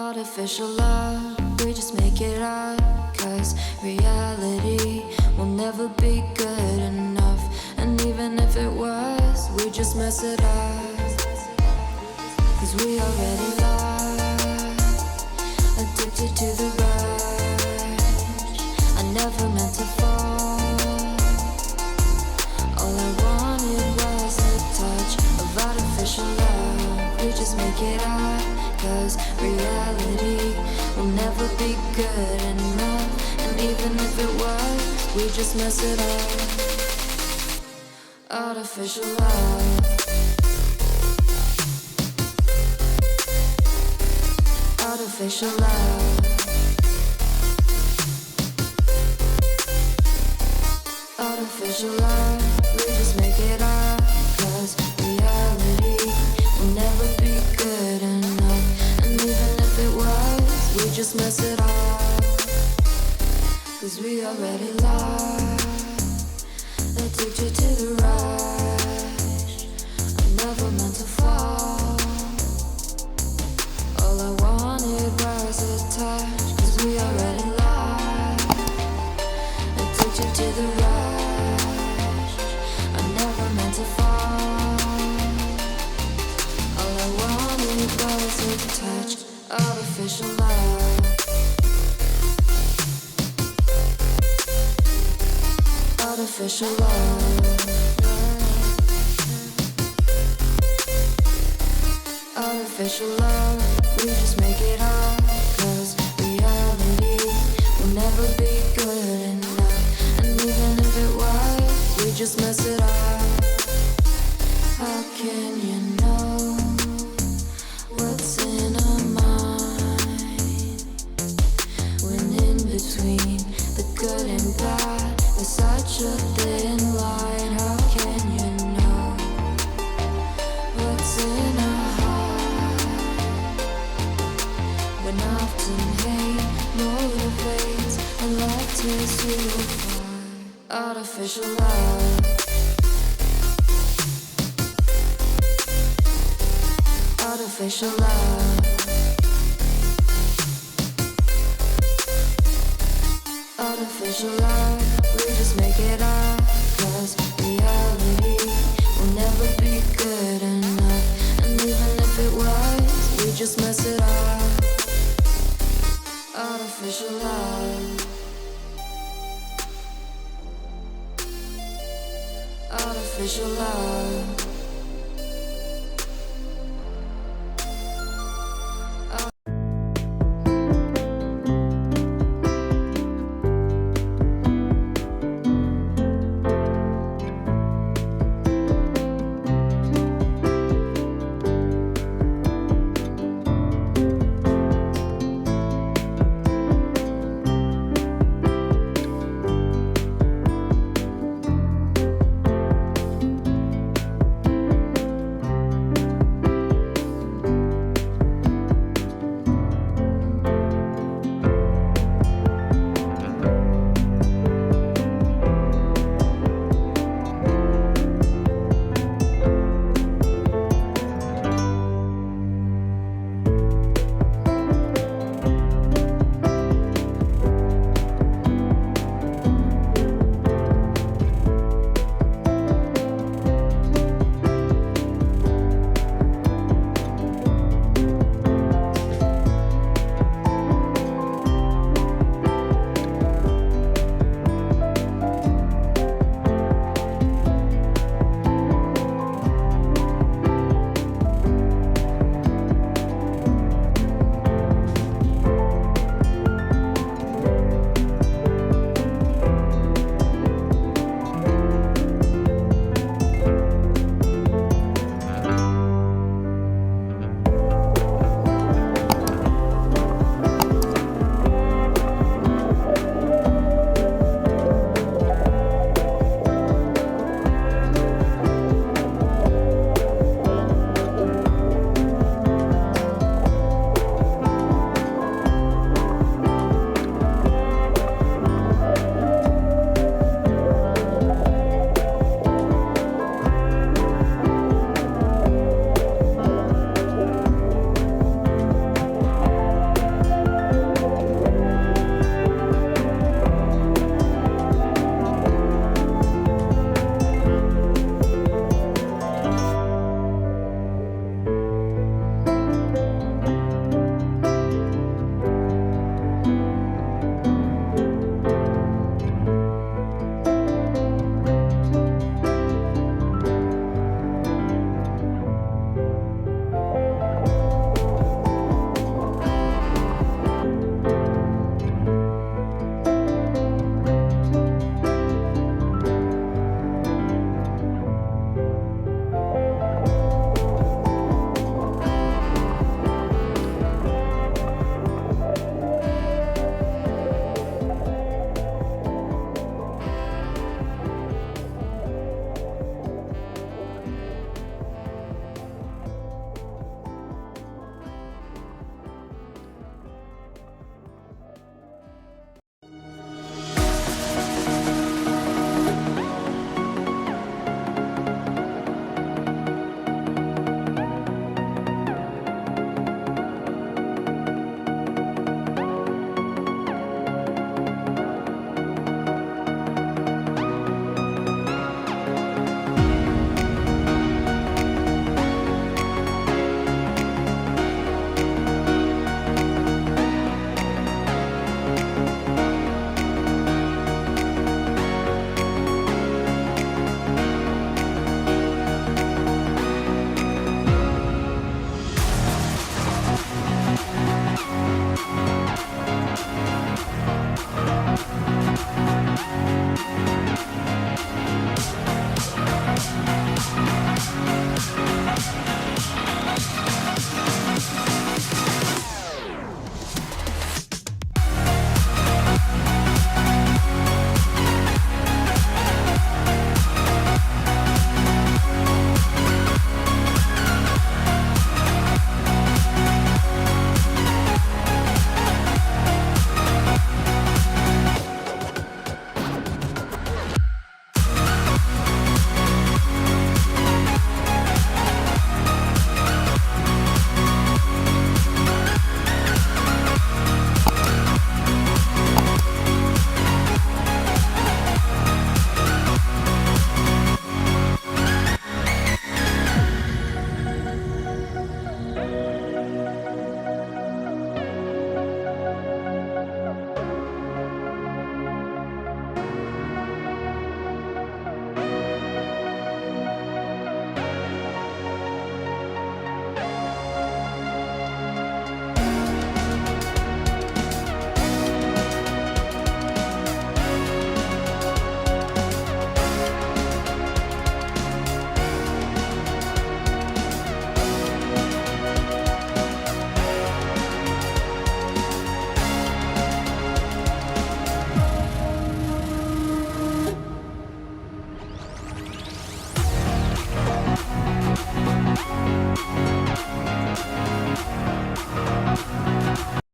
Artificial love, we just make it up. 'Cause reality will never be good enough. And even if it was, we just mess it up. 'Cause we already lost, addicted to the rush. I never meant to fall. All I wanted was a touch of artificial love. We just make it up. 'Cause reality will never be good enough. And even if it was, we just mess it up. Artificial love. Artificial love. Artificial love. We just make it up. 'Cause reality will never be good enough. And even if it was, we just mess it up. 'Cause we already lost, addicted to the rush. I never meant to fall. All I wanted was a touch. 'Cause we already lost, addicted to the rush. I never meant to fall. All I wanted was a touch. Artificial love. Artificial love. Artificial love. We just make it up. 'Cause reality will never be good enough. And even if it was, we just mess it up. How can you know what's in our mind? When in between the good and bad, there's such a thin line. How can you know what's in our heart? When often hate motivates and love tears you apart. Artificial love. Artificial love. Artificial love. We just make it up. 'Cause reality will never be good enough. And even if it was, we just mess it up. Artificial love. Artificial love.